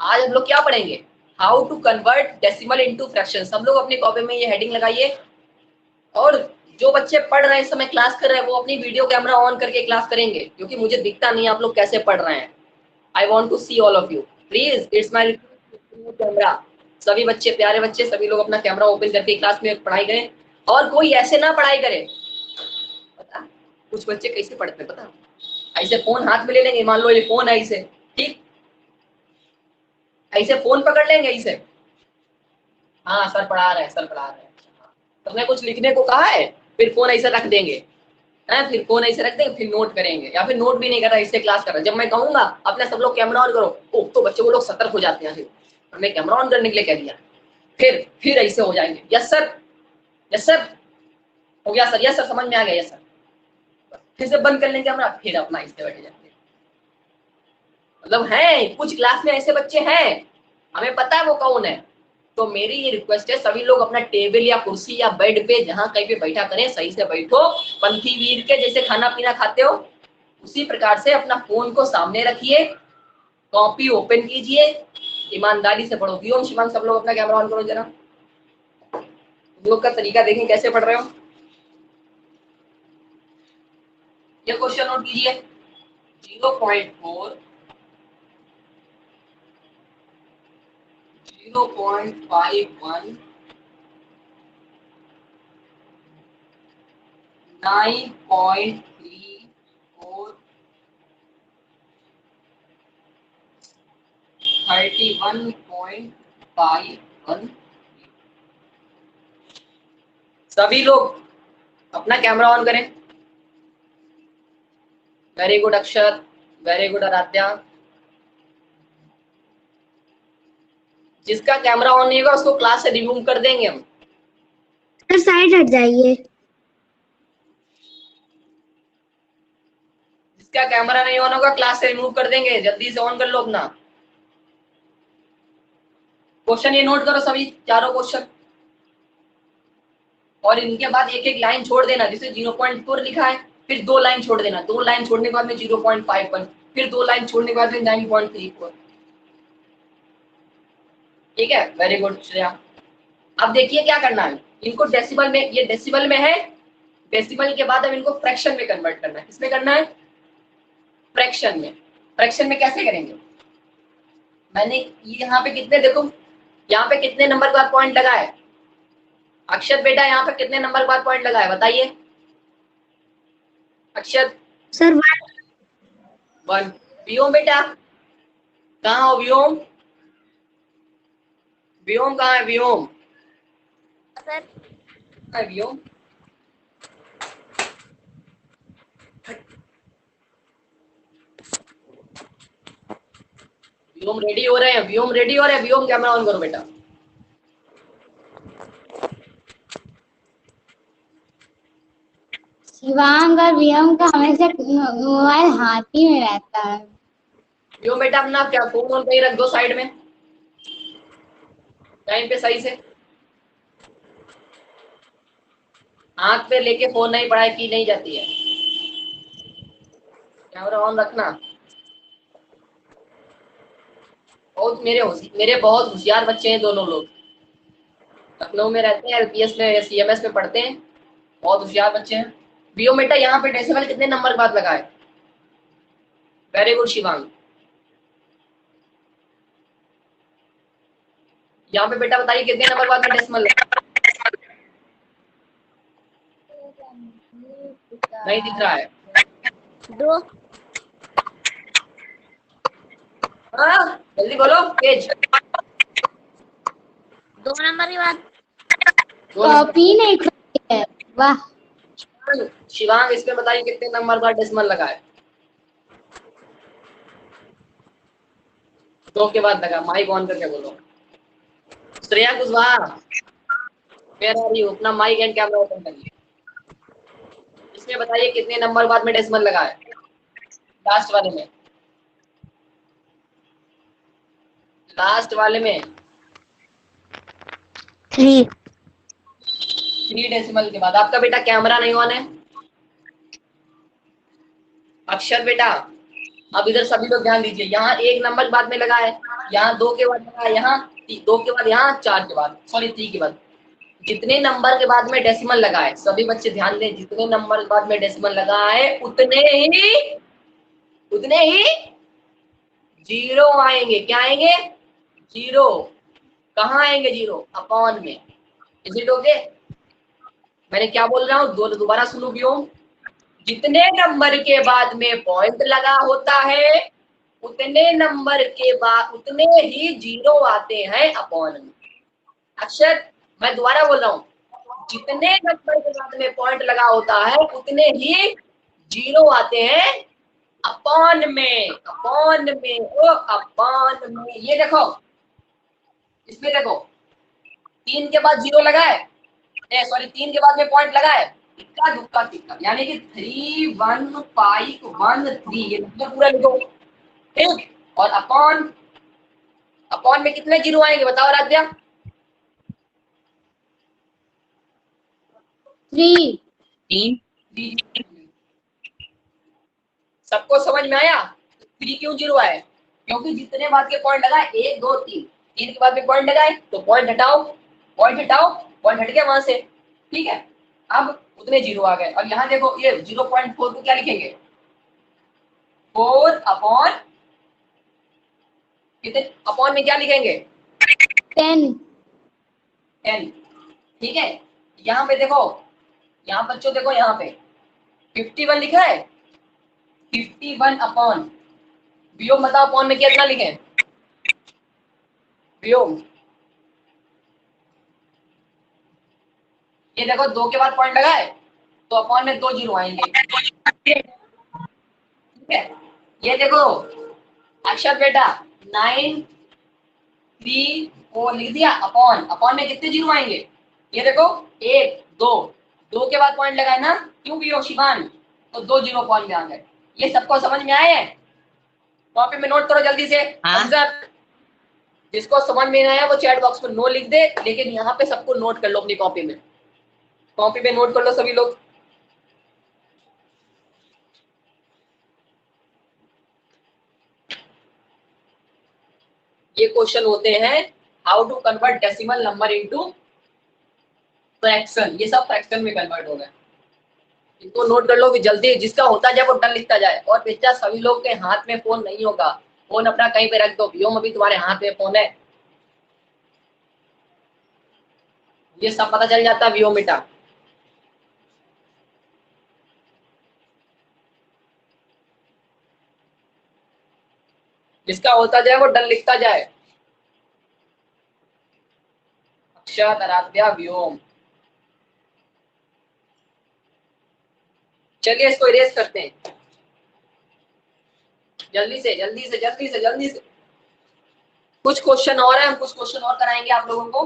आज हम लोग क्या पढ़ेंगे, how to convert decimal into fraction. सब लोग अपनी कॉपी में ये हेडिंग लगाइए, और जो बच्चे पढ़ रहे हैं इस समय क्लास कर रहे हैं वो अपनी वीडियो कैमरा ऑन करके क्लास करेंगे, क्योंकि मुझे दिखता नहीं आप लोग कैसे पढ़ रहे हैं। I want to see all of you, please it's my camera. सभी बच्चे, प्यारे बच्चे, सभी लोग अपना कैमरा ओपन करके क्लास में पढ़ाई करें, और कोई ऐसे ना पढ़ाई करे। पता कुछ बच्चे कैसे पढ़ते हैं, पता ऐसे फोन हाथ में ले लेंगे, मान लो ये फोन है इसे, ठीक, ऐसे फोन पकड़ लेंगे इसे, हाँ सर पढ़ा रहे हैं, सर पढ़ा रहे हैं, तुमने कुछ लिखने को कहा है, फिर फोन ऐसे रख देंगे, है फिर फोन ऐसे रख देंगे, फिर नोट करेंगे, या फिर नोट भी नहीं कर रहा, इससे क्लास कर रहा है। जब मैं कहूंगा अपने सब लोग कैमरा ऑन करो, ओ तो बच्चे वो लोग सतर्क हो जाते हैं, फिर मैं कैमरा ऑन करने के लिए कह दिया, फिर ऐसे हो जाएंगे, यस सर, यस सर, हो गया सर, यस सर, समझ में आ गया, यस सर, फिर से बंद कर लेंगे कैमरा, फिर अपना इससे बैठे जाते। मतलब है कुछ क्लास में ऐसे बच्चे हैं, हमें पता है वो कौन है। तो मेरी ये रिक्वेस्ट है, सभी लोग अपना टेबल या कुर्सी या बेड पे जहां कहीं पे बैठा करें, सही से बैठो, पंथी वीर के जैसे खाना पीना खाते हो उसी प्रकार से अपना फोन को सामने रखिए, कॉपी ओपन कीजिए, ईमानदारी से पढ़ो। व्योम शिवांग सब लोग अपना कैमरा ऑन करो जरा, तुम लोग का तरीका देखें कैसे पढ़ रहे हो। ये क्वेश्चन नोट कीजिए, 0.4 0.51 9.34 31.51। सभी लोग अपना कैमरा ऑन करें। वेरी गुड अक्षर, वेरी गुड आराध्या। जिसका कैमरा ऑन नहीं होगा उसको क्लास से रिमूव कर देंगे हम। सर साइड हट जाइए। जिसका कैमरा नहीं ऑन होगा क्लास से रिमूव कर देंगे, जल्दी से ऑन कर लो अपना। क्वेश्चन ये नोट करो सभी, चारों क्वेश्चन, और इनके बाद एक एक लाइन छोड़ देना, जिसे 0.4 लिखा है फिर 2 लाइन छोड़ देना, 2 लाइन छोड़ने के बाद में 0.51, फिर 2 लाइन छोड़ने के बाद में 9.34। ठीक है, वेरी गुड श्रेया। अब देखिए क्या करना है, इनको डेसिबल में, ये डेसिबल में है, डेसिबल के बाद अब इनको फ्रैक्शन में कन्वर्ट करना है। किसमें करना है, फ्रैक्शन में। फ्रैक्शन में कैसे करेंगे, मैंने ये यहाँ पे कितने, देखो यहाँ पे कितने नंबर के बाद पॉइंट लगा है, अक्षत बेटा यहाँ पे कितने नंबर के बाद पॉइंट लगा है बताइए, अक्षत। सर 1। व्योम बेटा कहाँ हो, व्योम, व्योम कहाँ है, व्योम, सर व्योम, व्योम रेडी हो रहे हैं, व्योम रेडी हो रहे हैं, व्योम कैमरा ऑन करो बेटा। शिवांग और व्योम का हमेशा मोबाइल हाथ ही में रहता है। व्योम बेटा अपना क्या फोन ऑन कहीं रख दो साइड में, टाइम पे सही से हाथ पे लेके फोन नहीं पढ़ाई की नहीं जाती है, कैमरा ऑन रखना। बहुत मेरे बहुत होशियार बच्चे हैं दोनों लोग, लखनऊ में रहते हैं, एलपीएस में सीएमएस में पढ़ते हैं, बहुत होशियार बच्चे हैं। बीओ बेटा यहाँ पे डेसिमल कितने नंबर के बाद लगाए, वेरी गुड शिवांग। यहाँ पे बेटा बताइए कितने नंबर के बाद में डेसिमल नहीं दिख रहा है, 2। हाँ जल्दी बोलो तेज। 2 नंबर के बाद 2 नंबर। कॉपी नहीं खुली है। वाह शिवांग इसमें बताइए कितने नंबर का डेसिमल लगा है, 2 के बाद लगा, माइक ऑन करके बोलो। Shreya Kushwaha, where are you, अपना माइक एंड कैमरा ओपन करिए। इसमें बताइए कितने नंबर बाद में डेसिमल लगा है, लास्ट वाले में, लास्ट वाले में 3। 3 डेसिमल के बाद। आपका बेटा कैमरा नहीं ऑन है, अक्षर बेटा अब इधर सभी लोग ध्यान दीजिए, यहाँ 1 नंबर बाद में लगा है, यहाँ 2 के बाद लगा, यहाँ 2 के बाद, यहाँ 4 के बाद, सॉरी 3 के बाद। जितने नंबर के बाद में डेसिमल लगा है, सभी बच्चे ध्यान दें, जितने नंबर के बाद में डेसिमल लगा है उतने ही जीरो आएंगे। क्या आएंगे? जीरो। कहाँ आएंगे जीरो? अपॉन में। Is it okay? मैंने क्या बोल रहा हूँ, दोबारा सुनो क्यों। जितने नंबर के बाद में पॉइंट लगा होता है, उतने नंबर के बाद उतने ही जीरो आते हैं अपॉन में। अक्षर, मैं दोबारा बोल रहा हूँ, जितने नंबर के बाद में पॉइंट लगा होता है, उतने ही जीरो आते हैं अपॉन में। अपॉन में, ओ अपॉन में। ये देखो, इसमें देखो, 3 के बाद जीरो लगा है, सॉरी 3 के बाद में पॉइंट लगा है, इक्का दुक्का तिक्का, यानी कि 3 1 5 1 3, ये नंबर पूरा लिखो, ठीक। और अपॉन, अपॉन में कितने जीरो आएंगे बताओ राध्या? 3। 3। सबको समझ में आया? 3 क्यों जीरो आए? क्योंकि जितने बाद के पॉइंट लगाए, 1 2 3, 3 के बाद में पॉइंट लगाए तो पॉइंट हटाओ, पॉइंट हटाओ, पॉइंट हट गया वहां से, ठीक है। अब उतने जीरो आ गए। और यहाँ देखो, ये 0.4 को क्या लिखेंगे? 4 अपॉन कितने, अपॉन में क्या लिखेंगे? 10। 10, ठीक है। यहाँ पे देखो, यहाँ बच्चों देखो, यहाँ पे 51 लिखा है, 51 अपॉन, वियोग बताओ अपॉन में कितना लिखे? वियोग, ये देखो 2 के बाद पॉइंट लगा है तो अपॉन में 2 जीरो आएंगे, ठीक है। ये देखो अक्षर बेटा, 9 3 4 लिख दिया, अपॉन, अपॉन में कितने जीरो आएंगे? ये देखो 1 2, 2 के बाद पॉइंट लगाए ना, क्यों भी हो शिवान, तो 2 जीरो पॉइंट में आ गए। ये सबको समझ में आए? कॉपी में नोट करो जल्दी से। आंसर जिसको समझ में नहीं आया वो चैट बॉक्स में नो लिख दे, लेकिन यहाँ पे सबको नोट कर लो अपनी कॉपी में, कॉपी में नोट कर लो सभी लोग। ये क्वेश्चन होते हैं, how to convert decimal number into fraction. ये सब फ्रैक्शन में कन्वर्ट हो गए, इनको नोट कर लो कि जल्दी, जिसका होता जाए वो डन लिखता जाए। और बेटा सभी लोग के हाथ में फोन नहीं होगा, फोन अपना कहीं पे रख दो, व्योम अभी तुम्हारे हाथ में फोन है, ये सब पता चल जाता है व्योम बेटा। जिसका होता जाए वो डन लिखता जाए। अक्षर, आराध्या, व्योम। चलिए इसको इरेज करते हैं जल्दी से जल्दी से जल्दी से जल्दी से। कुछ क्वेश्चन और है, हम कुछ क्वेश्चन और कराएंगे आप लोगों को,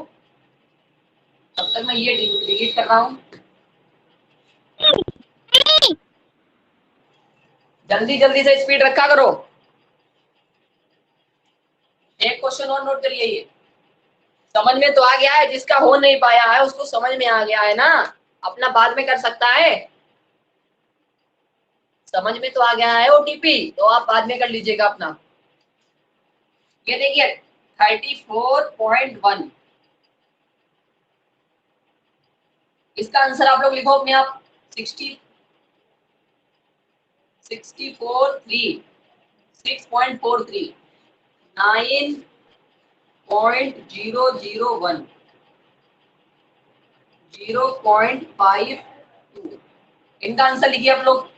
तब तक मैं ये डिलीट कर रहा हूँ। जल्दी जल्दी से स्पीड रखा करो। एक क्वेश्चन और नोट करिए, ये समझ में तो आ गया है, जिसका हो नहीं पाया है उसको समझ में आ गया है ना, अपना बाद में कर सकता है। समझ में तो आ गया है ओटीपी, तो आप बाद में कर लीजिएगा अपना। ये देखिए 34.1, इसका आंसर आप लोग लिखो अपने आप। 6.43 9.001 0.52, इनका आंसर लिखिए आप लोग,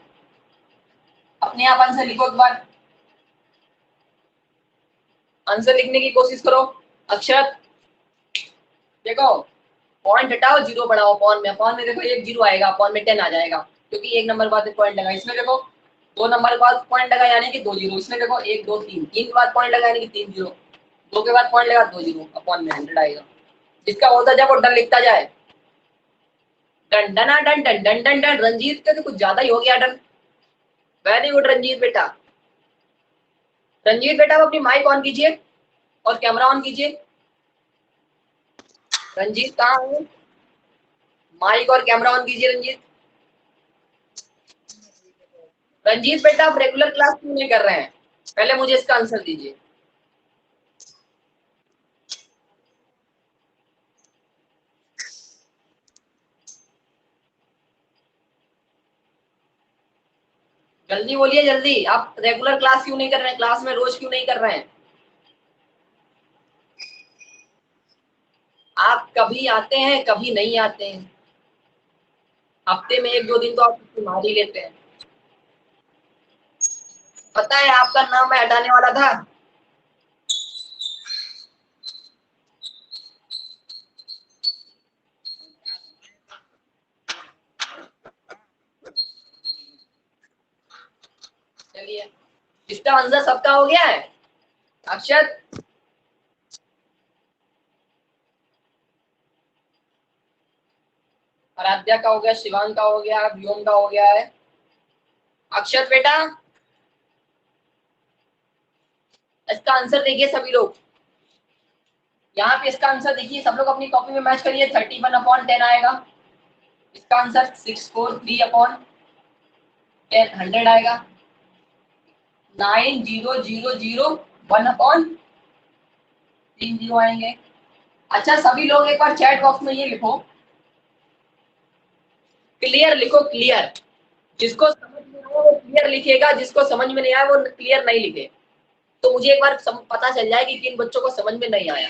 अपने आप आंसर लिखो एक बार, आंसर लिखने की कोशिश करो। अक्षर देखो, पॉइंट हटाओ, जीरो बढ़ाओ, अपॉन में, अपॉन में देखो 1 जीरो आएगा, अपॉन में 10 आ जाएगा, क्योंकि 1 नंबर बाद पॉइंट लगा। इसमें देखो 2 नंबर के बाद पॉइंट लगा यानी कि 2 जीरो, इसमें देखो 1 2 3, 3 के बाद पॉइंट लगा यानी कि 3 जीरो, 2 के बाद पॉइंट लगा 2 जीरो, अपॉन में 100 आएगा। जिसका होता जाए वो डन लिखता जाए। Done done done done done done done. Ranjeet का तो कुछ ज्यादा ही हो गया डन। वेरी गुड रंजीत बेटा। रंजीत बेटा, आप अपनी माइक ऑन कीजिए और कैमरा ऑन कीजिए। रंजीत कहाँ है? माइक और कैमरा ऑन कीजिए रंजीत। रंजीत बेटा, आप रेगुलर क्लास क्यों नहीं कर रहे हैं? पहले मुझे इसका आंसर दीजिए। जल्दी बोलिए जल्दी। आप रेगुलर क्लास क्यों नहीं कर रहे हैं? क्लास में रोज क्यों नहीं कर रहे हैं? आप कभी आते हैं कभी नहीं आते हैं। हफ्ते में 1-2 दिन तो आप छुट्टी मार ही लेते हैं। पता है आपका नाम मैं हटाने वाला था। चलिए, इसका आंसर सबका हो गया है। अक्षत, आराध्या का हो गया, शिवांग का हो गया, व्योम का हो गया है। अक्षत बेटा, इसका आंसर देखिए सभी लोग। यहाँ पे इसका आंसर देखिए, सब लोग अपनी कॉपी में मैच करिए। 31/10 आएगा। इसका आंसर 643/10 100 आएगा। 9000/1/30 आएंगे। अच्छा सभी लोग एक बार चैट बॉक्स में ये लिखो, क्लियर लिखो, क्लियर। जिसको समझ में आया वो क्लियर लिखेगा, जिसको समझ में नहीं आया वो क्लियर नहीं लिखे। तो मुझे एक बार पता चल जाए कि किन बच्चों को समझ में नहीं आया।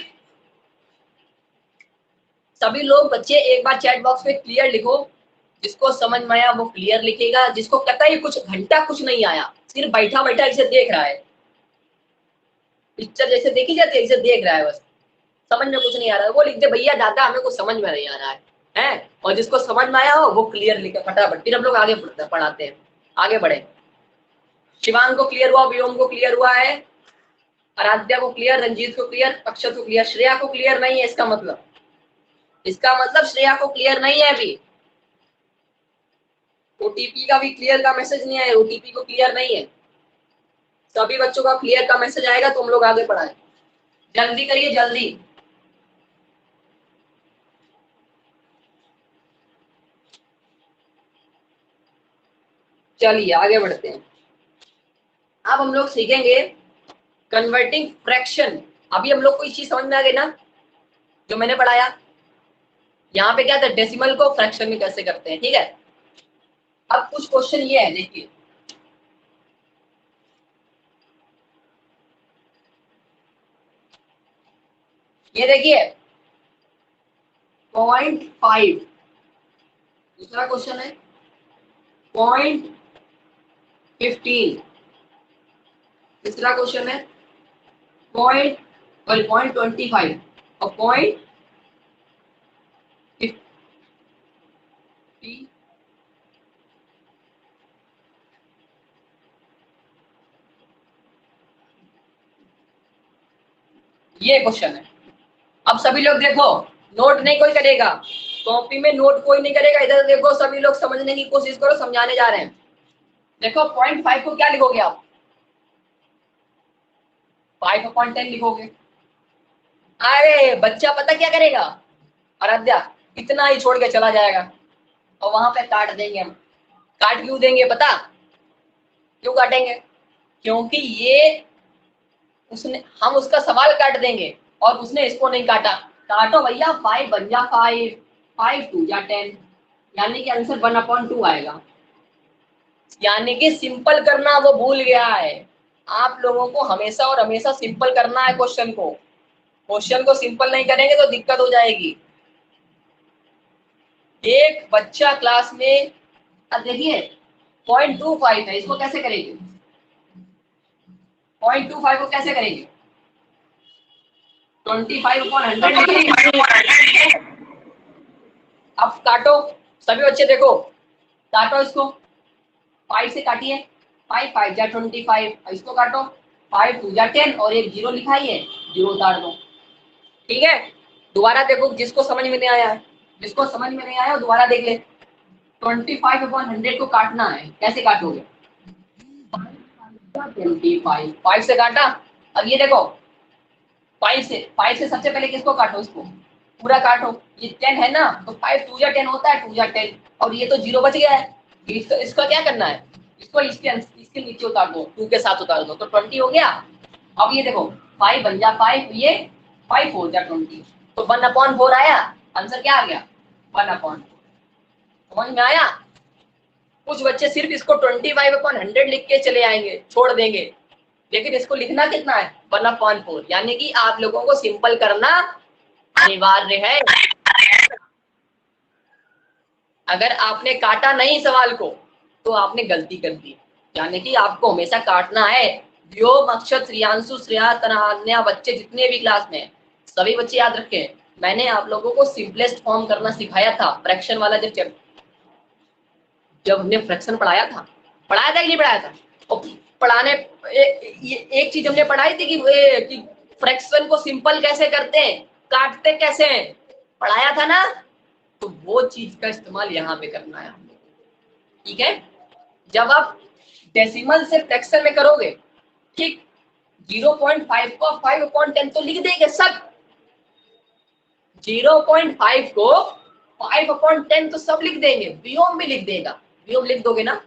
सभी लोग बच्चे एक बार चैट बॉक्स में क्लियर लिखो। जिसको समझ में आया वो क्लियर लिखेगा, जिसको कतई कुछ घंटा कुछ नहीं आया, सिर्फ बैठा बैठा इसे देख रहा है, पिक्चर जैसे देखी जाती है इसे देख रहा है, बस समझ में कुछ नहीं आ रहा है, वो लिख दे भैया दादा हमें कुछ समझ में नहीं आ रहा है, हैं? और जिसको समझ में आया हो वो क्लियर लिखे फटाफट। फिर हम लोग आगे पढ़ाते हैं, आगे बढ़े। शिवांग को क्लियर हुआ, व्योम को क्लियर हुआ है, आराध्या को क्लियर, रंजीत को क्लियर, अक्षत को क्लियर, श्रेया को क्लियर नहीं है। इसका मतलब श्रेया को क्लियर नहीं है अभी। ओटीपी का भी क्लियर का मैसेज नहीं आया, ओटीपी को क्लियर नहीं है। सभी बच्चों का क्लियर का मैसेज आएगा तो हम लोग आगे बढ़ाएं। जल्दी करिए जल्दी। चलिए आगे बढ़ते हैं। अब हम लोग सीखेंगे कन्वर्टिंग फ्रैक्शन। अभी हम लोग को इस चीज समझ में आ गई ना जो मैंने पढ़ाया। यहाँ पे क्या था, डेसिमल को फ्रैक्शन में कैसे करते हैं, ठीक है। अब कुछ क्वेश्चन ये है, देखिए ये देखिए 0.5। दूसरा क्वेश्चन है 0.15। तीसरा क्वेश्चन है 0.25 और 0.50। ये क्वेश्चन है। अब सभी लोग देखो, नोट नहीं कोई करेगा, कॉपी में नोट कोई नहीं करेगा। इधर देखो सभी लोग समझने की कोशिश करो, समझाने जा रहे हैं। देखो 0.5 को क्या लिखोगे आप? 5/10 लिखोगे। अरे बच्चा पता क्या करेगा, आराध्या इतना ही छोड़ के चला जाएगा और वहां पे काट देंगे हम। काट क्यों देंगे पता? क्यों काटेंगे? क्योंकि ये उसने, हम उसका सवाल काट देंगे और उसने इसको नहीं काटा। काटो भैया, 5 बन जा 5, 5 2 10, यानी कि आंसर 1/2 आएगा। यानी कि सिंपल करना वो भूल गया है। आप लोगों को हमेशा और हमेशा सिंपल करना है क्वेश्चन को। क्वेश्चन को सिंपल नहीं करेंगे तो दिक्कत हो जाएगी। एक बच्चा क्लास में, अब देखिए 0.25 है, इसको कैसे करेंगे? 0.25 को कैसे करेंगे? 25/100 लिखेंगे। अब काटो, सभी बच्चे देखो, काटो इसको। 5 से काटिए, 5 5 जा 25। इसको काटो, 5 2 जा 10 और एक जीरो लिखाई है, जीरो उतार दो। ठीक है, दोबारा देखो जिसको समझ में नहीं आया है, जिसको समझ में नहीं आया दोबारा देख ले। 25/100 को काटना है, कैसे काटोगे? 25, 5 से काटा। अब ये देखो 5 से सबसे पहले किसको काटो, इसको पूरा काटो। ये 10 है ना, तो 5 2 जा 10 होता है, 2 जा 10 और ये तो जीरो बच गया है। इसका क्या करना है, इसको इसके नीचे उतार दो, 2 के साथ उतार दो तो 20 हो गया। अब ये देखो 5 बन जा 5, ये 5 4 जा 20, तो 1/4 आया। आंसर क्या आ गया? 1/4। समझ में आया? कुछ बच्चे सिर्फ इसको 25/100 लिख के चले आएंगे, छोड़ देंगे, लेकिन इसको लिखना कितना है 1/4, यानी कि आप लोगों को सिंपल करना अनिवार्य है। अगर आपने काटा नहीं सवाल को तो आपने गलती कर दी, यानी कि आपको हमेशा काटना है। व्योम, अक्षत, श्रियांशु, श्रेया, तनन्या, बच्चे जितने भी क्लास में सभी बच्चे याद रखें, मैंने आप लोगों को सिंपलेस्ट फॉर्म करना सिखाया था फ्रैक्शन वाला। जब हमने फ्रैक्शन पढ़ाया था कि नहीं पढ़ाया था? और पढ़ाने एक चीज हमने पढ़ाई थी कि फ्रैक्शन को सिंपल कैसे करते हैं, काटते कैसे हैं, पढ़ाया था ना? तो वो चीज का इस्तेमाल यहाँ पे करना है हमने, ठीक है? जब आप डेसिमल से फ्रैक्शन में करोगे, ठीक, 0.5 को 5/10 तो लिख देंगे सब, 0.5 को 5/10 तो सब लिख देंगे, व्योम भी लिख देगा, व्योम लिख दोगे ना?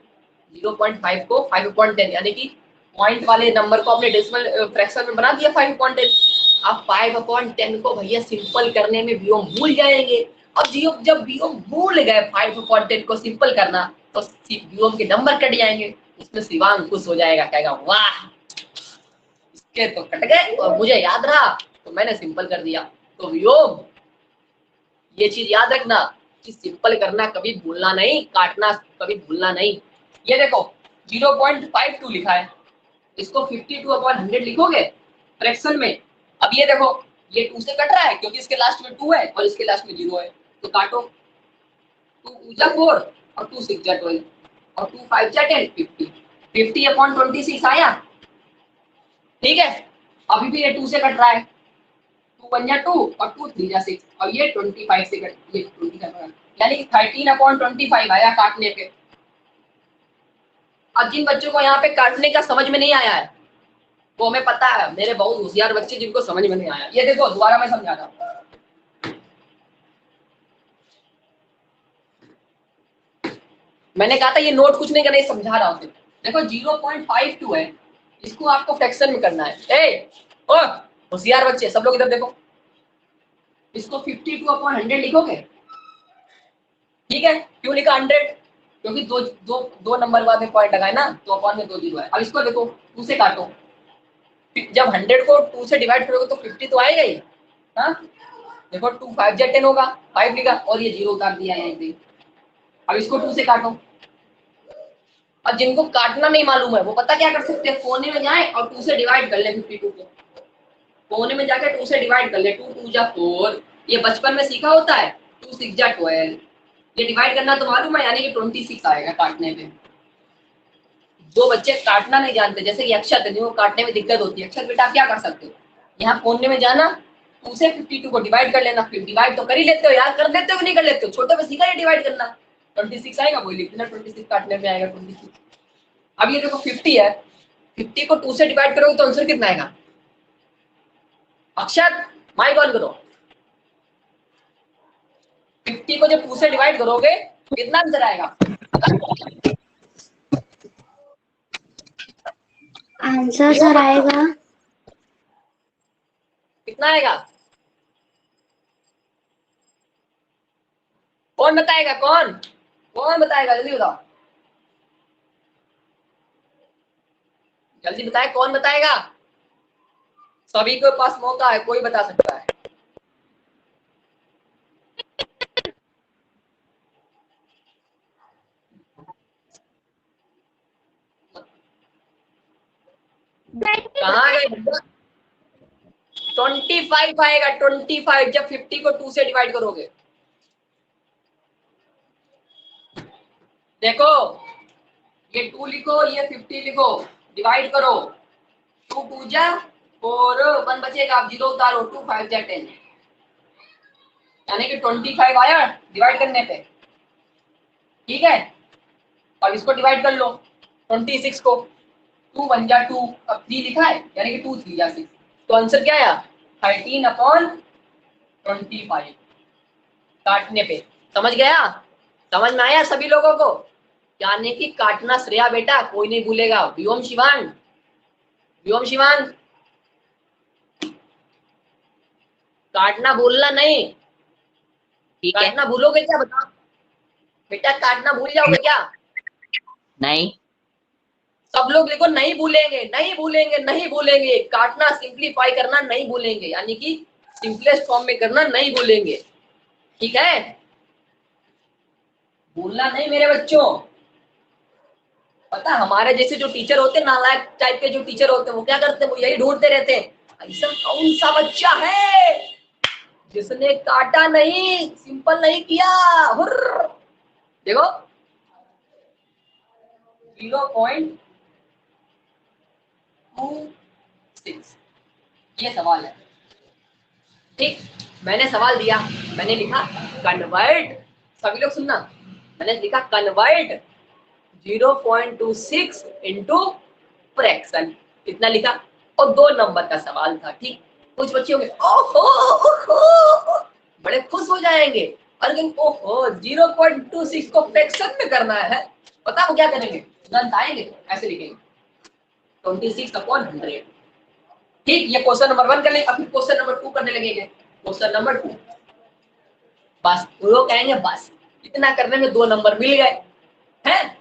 0.5 को 5/10, यानी कि पॉइंट वाले नंबर को आपने डेसिमल फ्रैक्शन में बना दिया 5/10। अब 5/10 को भैया सिंपल करने में व्योम भूल जाएंगे। अब जब व्योम भूल गए 5/10 को सिंपल करना, तो व्योम के नंबर कट जाएंगे। उसमें शिवांग खुश हो जाएगा, कहेगा वाह इसके तो कट गए और मुझे याद रहा तो मैंने सिंपल कर दिया। तो व्योम, ये चीज याद रखना कि सिंपल करना कभी भूलना नहीं, काटना कभी भूलना नहीं। ये देखो 0.52 लिखा है, इसको 52/100 लिखोगे फ्रैक्शन में। अब ये देखो ये 2 से कट रहा है क्योंकि इसके लास्ट में 2 है और इसके लास्ट में 0 है, तो काटो। 2 2 जा 4 और 2 6 जा 12 और 2 5 जा 10, 50 50/26 आया, ठीक है? अभी भी ये 2 से कट रहा है, 2 1 जा 2 और 2 3 जा 6 और ये 25 से कट, ये 20 कट रहा है, यानी कि 13/25 आया काटने पे। अब जिन बच्चों को यहाँ पे काटने का समझ में नहीं आया है, वो हमें पता है, मेरे बहुत होशियार बच्चे जिनको समझ में नहीं आया, ये देखो दोबारा मैं समझाता हूँ। मैंने कहा था ये नोट कुछ नहीं करना, ये समझा रहा हूँ। देखो 0.52 है, इसको आपको फ्रैक्शन में करना है। ओ होशियार बच्चे सब लोग इधर देखो, इसको 52/100 लिखोगे, ठीक है? क्यों लिखा 100? क्योंकि दो नंबर बाद में पॉइंट लगाए ना, तो अपॉन में 2 0 है। अब इसको देखो 2 से काटो, जब 100 को 2 से डिवाइड करोगे तो 50 तो आएगा ही, हाँ? देखो 2 5 जा 10 होगा, 5 लिखा और ये 0 उतार दिया है यहीं। अब इसको 2 से काटो। अब जिनको काटना नहीं मालूम है वो पता क्या कर सकते हैं, कोने में जाए और 2 से डिवाइड कर ले 52 को, कोने में जाकर 2 से डिवाइड कर ले, 2 2 जा 4, ये बचपन में सीखा होता है, 2 6 जा 12, ये डिवाइड करना तो मालूम है, यानी कि 26 आएगा काटने पे। जो बच्चे काटना नहीं जानते, जैसे कि अक्षत है, जिनको काटने में दिक्कत होती है, अक्षत बेटा आप क्या कर सकते हो, यहाँ कोने में जाना, 2 से 52 को डिवाइड कर लेना, फिर डिवाइड तो कर ही लेते हो यार, कर लेते हो कि नहीं कर लेते हो? छोटे में सीखा है डिवाइड करना, 26 आएगा वही लिख देना, 26 काटने में आएगा 26। अब ये देखो 50 है, 50 को 2 से डिवाइड करोगे तो आंसर कितना आएगा? अक्षत माइक ऑन करो, 50 को जब 2 से डिवाइड करोगे तो कितना आंसर आएगा? आंसर सर आएगा कितना आएगा? कौन बताएगा? कौन बताएगा? जल्दी बताओ, जल्दी बताए, कौन बताएगा? सभी के पास मौका है, कोई बता सकता है। कहाँ गए? 25 आएगा, 25 जब 50 को 2 से डिवाइड करोगे। देखो ये 2 लिखो, ये 50 लिखो, डिवाइड करो, 2 2 जा 4, 1 बचेगा, आप 0 उतारो, 2 5 जा 10, यानी कि 25 आया डिवाइड करने पे, ठीक है? और इसको डिवाइड कर लो 26 को, 2 1 जा 2, अब 3 लिखा है यानी कि 2 3 जा 6, तो आंसर क्या आया? 13/25 काटने पे। समझ गया? समझ में आया सभी लोगों को? यानी कि काटना श्रेया बेटा कोई नहीं भूलेगा। व्योम शिवांग, व्योम शिवांग, काटना भूलना नहीं। ठीक है। काटना भूलोगे क्या बताओ बेटा, काटना भूल जाओगे क्या? नहीं, सब लोग देखो, नहीं भूलेंगे, नहीं भूलेंगे, नहीं भूलेंगे, काटना सिंप्लीफाई करना नहीं भूलेंगे, यानी कि सिंपलेस्ट फॉर्म में करना नहीं भूलेंगे, ठीक है? भूलना नहीं मेरे बच्चों। पता हमारे जैसे जो टीचर होते हैं, नालायक टाइप के जो टीचर होते हैं, वो क्या करते हैं, वो यही ढूंढते रहते हैं, ऐसा कौन सा बच्चा है जिसने काटा नहीं, सिंपल नहीं किया। हुर्र। देखो 0.26 ये सवाल है, ठीक? मैंने सवाल दिया, मैंने लिखा कन्वर्ट, सभी लोग सुनना, मैंने लिखा कन्वर्ट 0.26 इंटू फ्रैक्शन, इतना लिखा, और 2 नंबर का सवाल था, ठीक? कुछ बच्चे होंगे ओहो ओहो, बड़े खुश हो जाएंगे, और ओहो 0.26 को फ्रैक्शन में करना है, पता वो क्या करेंगे, तुरंत आएंगे, ऐसे लिखेंगे 26/100, ठीक? ये क्वेश्चन नंबर 1 कर लेंगे, अब क्वेश्चन नंबर 2 करने लगेंगे, क्वेश्चन नंबर 2, बस वो कहेंगे बस इतना करने में 2 नंबर मिल गए हैं,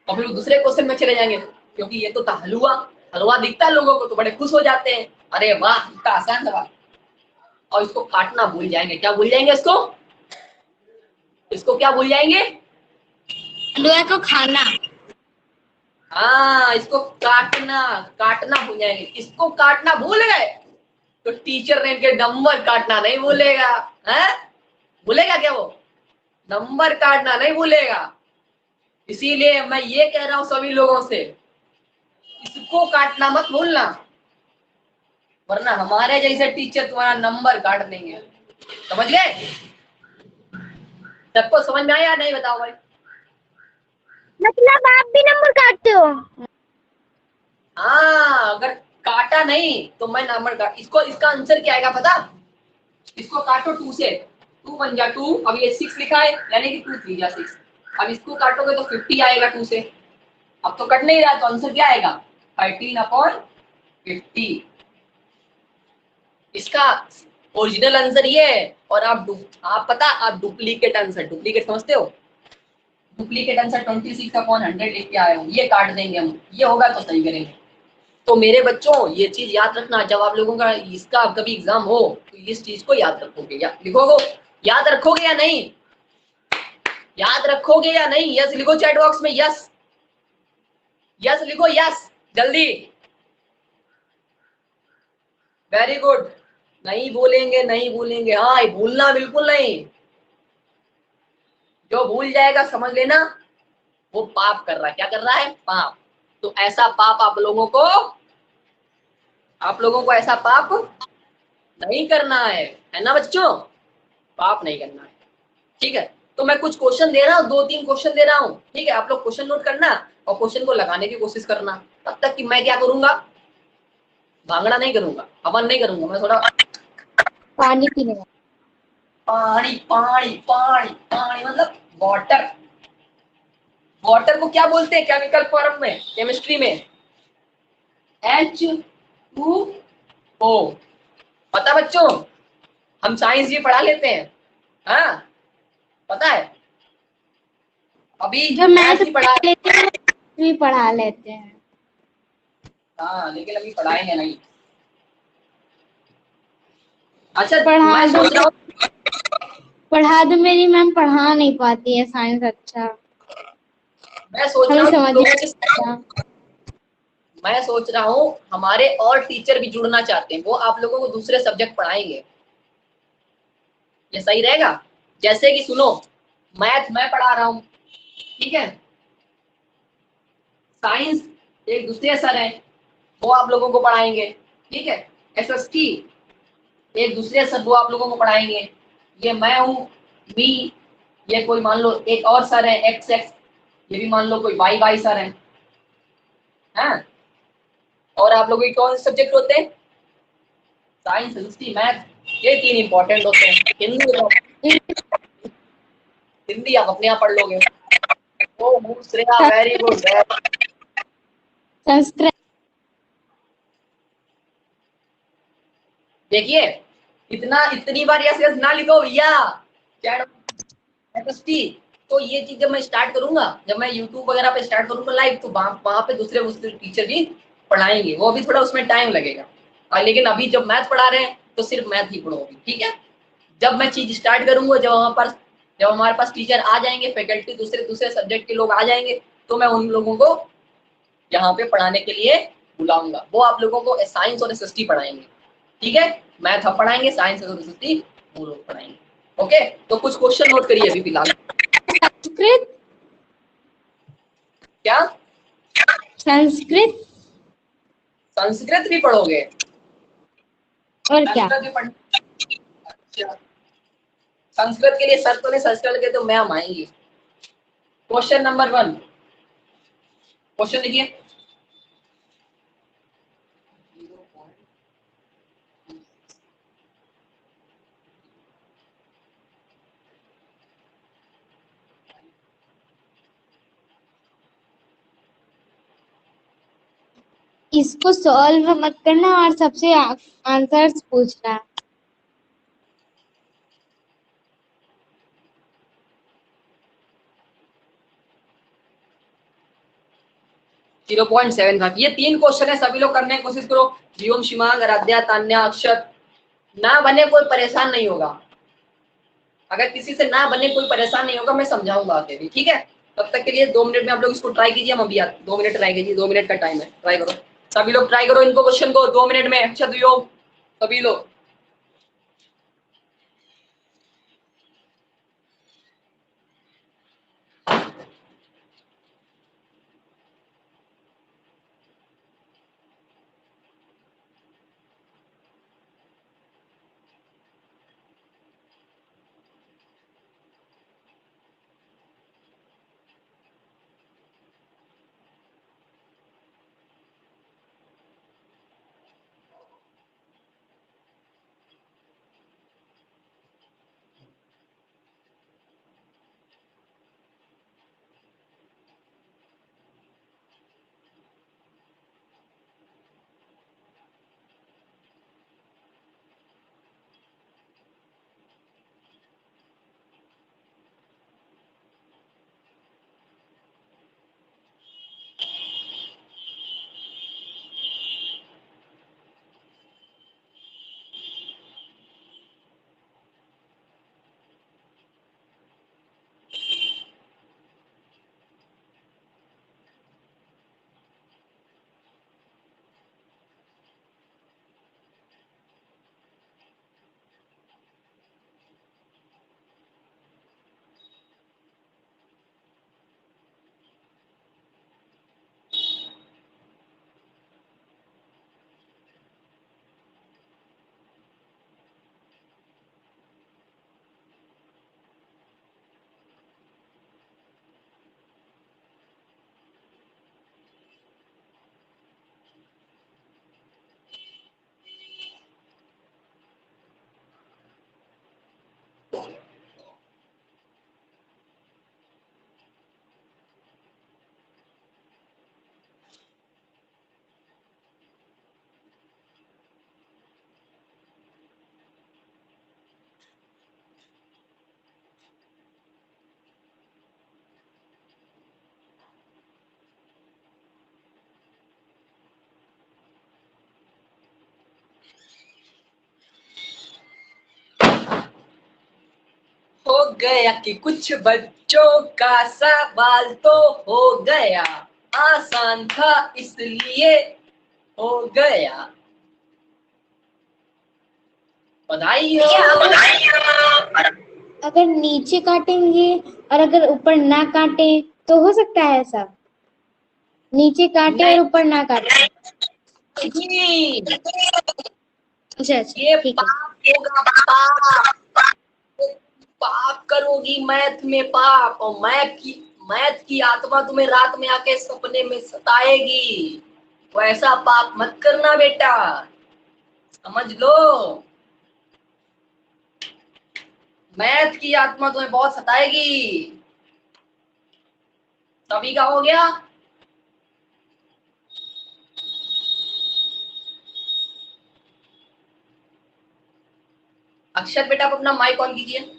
और फिर दूसरे क्वेश्चन में चले जाएंगे, क्योंकि ये तो था हलवा, हलवा दिखता है लोगों को तो बड़े खुश हो जाते हैं, अरे वाह इतना आसान सवाल, और इसको काटना भूल जाएंगे, क्या भूल जाएंगे इसको, इसको क्या भूल जाएंगे, हलवा को खाना। हाँ इसको काटना, काटना भूल जाएंगे, इसको काटना भूल गए तो टीचर ने इनके नंबर काटना नहीं भूलेगा, है? भूलेगा क्या वो, नंबर काटना नहीं भूलेगा, इसीलिए मैं ये कह रहा हूं सभी लोगों से, इसको काटना मत भूलना, वरना हमारे जैसे टीचर तुम्हारा नंबर काट देंगे, समझ गए? सबको समझ में आया नहीं, बताओ भाई? मतलब आप भी नंबर काटते हो? हाँ, अगर काटा नहीं तो मैं नंबर काट, इसको, इसका आंसर क्या आएगा पता, इसको काटो 2 से, 2 बन जा 2, अब ये 6 लिखा है यानी कि 2 3 जा 6, अब इसको काटोगे तो 50 आएगा 2 से, अब तो कट नहीं रहा तो आंसर क्या आएगा 13/50, इसका ओरिजिनल आंसर ये है, और आप पता, आप डुप्लीकेट आंसर, डुप्लीकेट समझते हो, डुप्लीकेट आंसर 26/100 लिख के आए हो, ये काट देंगे हम, ये होगा तो सही करेंगे। तो मेरे बच्चों ये चीज याद रखना, जब आप लोगों का इसका कभी एग्जाम हो तो इस चीज को याद रखोगे, या लिखोगे, याद रखोगे या नहीं, याद रखोगे या नहीं, यस लिखो चैट बॉक्स में, यस, यस लिखो, यस जल्दी, वेरी गुड, नहीं भूलेंगे, नहीं भूलेंगे, हाँ भूलना बिल्कुल नहीं, जो भूल जाएगा समझ लेना वो पाप कर रहा है, क्या कर रहा है, पाप, तो ऐसा पाप आप लोगों को ऐसा पाप नहीं करना है ना बच्चों, पाप नहीं करना है, ठीक है? तो मैं कुछ क्वेश्चन दे रहा हूँ, 2-3 क्वेश्चन दे रहा हूँ, ठीक है? आप लोग क्वेश्चन नोट करना और क्वेश्चन को लगाने की कोशिश करना, तब तक कि मैं क्या करूंगा, भांगड़ा नहीं करूंगा, हवन नहीं करूंगा, मैं थोड़ा पानी पीने का। पानी पानी पानी पानी मतलब वाटर, वाटर को क्या बोलते हैं केमिकल फॉर्म में, केमिस्ट्री में H2O, पता बच्चों, हम साइंस भी पढ़ा लेते हैं, हाँ पता है, अभी जो मैथ मैथ भी पढ़ा, लेते हैं भी पढ़ा लेते हैं। हाँ लेकिन अभी पढ़ाएंगे नहीं। अच्छा पढ़ा मैं दो, सोच रहा हूँ, पढ़ा दो, मेरी मैम पढ़ा नहीं पाती है साइंस अच्छा, मैं सोच रहा हमें हूँ तुम समझ लोगों के, नहीं आता। मैं सोच रहा हूँ हमारे और टीचर भी जुड़ना चाहते हैं, वो आप लोगों को दूसरे सब्जेक्ट पढ़ाएंगे, ये सही रहेगा? जैसे कि सुनो, मैथ मैं पढ़ा रहा हूँ, ठीक है, साइंस एक दूसरे सर हैं, वो आप लोगों को पढ़ाएंगे, ठीक है, SST एक दूसरे सर, वो आप लोगों को पढ़ाएंगे, ये मैं हूँ मी, ये कोई मान लो एक और सर है XX, ये भी मान लो कोई Y सर है, हाँ? और आप लोगों के कौन से सब्जेक्ट होते हैं, साइंस, हिस्ट्री, मैथ, ये 3 इंपॉर्टेंट होते हैं, हिंदी आप अपने आप पढ़ लोगे, ओ श्रेया वेरी गुड, संस्कृत। देखिए इतनी बार यस यस ना लिखो भैया, चैट SST तो ये चीज जब मैं स्टार्ट करूंगा, जब मैं यूट्यूब वगैरह पे स्टार्ट करूंगा लाइव, तो वहां पे दूसरे टीचर भी पढ़ाएंगे, वो भी थोड़ा उसमें टाइम लगेगा। लेकिन अभी जब मैथ पढ़ा रहे हैं तो सिर्फ मैथ ही पढ़ोगे, ठीक है। जब मैं चीज स्टार्ट करूंगा, जब हमारे पास टीचर आ जाएंगे, फैकल्टी दूसरे दूसरे सब्जेक्ट के लोग आ जाएंगे, तो मैं उन लोगों को यहाँ पे पढ़ाने के लिए बुलाऊंगा। वो आप लोगों को साइंस और एसएसटी पढ़ाएंगे, ठीक है। मैथ हम पढ़ाएंगे, साइंस और एसएसटी वो लोग पढ़ाएंगे। ओके, तो कुछ क्वेश्चन नोट करिए अभी फिलहाल। संस्कृत। क्या? संस्कृत संस्कृत भी पढ़ोगे? और क्या? संस्कृत भी पढ़, अच्छा, संस्कृत के लिए सर तो नहीं, संस्कृत के तो मैम आएंगी। क्वेश्चन नंबर 1, क्वेश्चन लिखिए। इसको सॉल्व मत करना और सबसे आंसर्स पूछना। 0.75, ये 3 क्वेश्चन है, सभी लोग करने की कोशिश करो। व्योम, शिमांग, आराध्या, तान्या, अक्षत। ना बने कोई परेशान नहीं होगा, अगर किसी से ना बने कोई परेशान नहीं होगा, मैं समझाऊंगा आगे भी, ठीक है। तब तक के लिए 2 मिनट में आप लोग इसको ट्राई कीजिए। हम अभी 2 मिनट ट्राई कीजिए, 2 मिनट का टाइम है, ट्राई करो सभी लोग, ट्राई करो इनको क्वेश्चन को 2 मिनट में। अक्षत, व्योम, सभी लोग। हो गया कि कुछ बच्चों का सवाल तो हो गया, आसान था इसलिए हो गया। बधाई हो। अगर नीचे काटेंगे और अगर ऊपर ना काटे तो हो सकता है ऐसा, नीचे काटे और ऊपर ना काटे। नहीं, अच्छा अच्छा ये ठीक है। पाप होगा, पाप। पाप करोगी मैथ में पाप, और मैथ की आत्मा तुम्हें रात में आके सपने में सताएगी। वैसा पाप मत करना बेटा, समझ लो। मैथ की आत्मा तुम्हें बहुत सताएगी। सभी का हो गया? अक्षत बेटा, आप अपना माइक ऑन कीजिए।